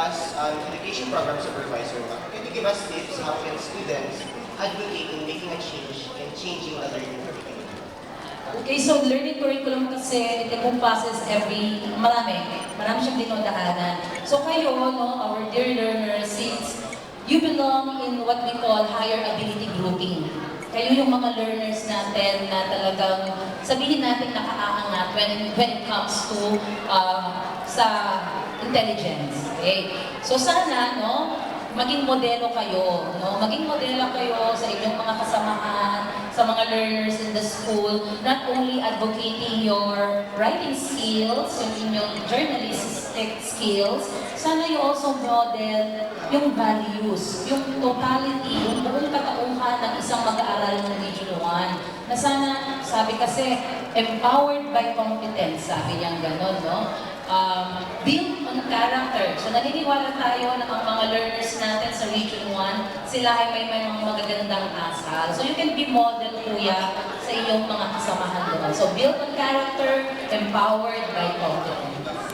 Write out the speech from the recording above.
as education program supervisor, can you give us tips how can students advocate in making a change and changing the learning curriculum? Okay, so learning curriculum kasi it encompasses marami siyang dinodaanan. So kayo, no, our dear learners, since you belong in what we call higher ability grouping. Kayo yung mga learners natin na talagang sabihin natin nakaaangat when it comes to sa intelligence. Okay? So sana, no, maging modelo kayo, no? Maging modelo kayo sa inyong mga kasamahan, sa mga learners in the school, not only advocating your writing skills, yung inyong journalistic skills, sana you also model yung values, yung totality, yung buong katauhan ng isang mag-aaral ng Region 1. Na sana, sabi kasi, empowered by competence, sabi niyang gano'n, no? Build on character. So naniniwala tayo na ang mga learners natin sa Region 1, sila ay may mga magagandang asal. So you can be model, kuya, sa iyong mga kasamahan doon. So build on character, empowered by competence.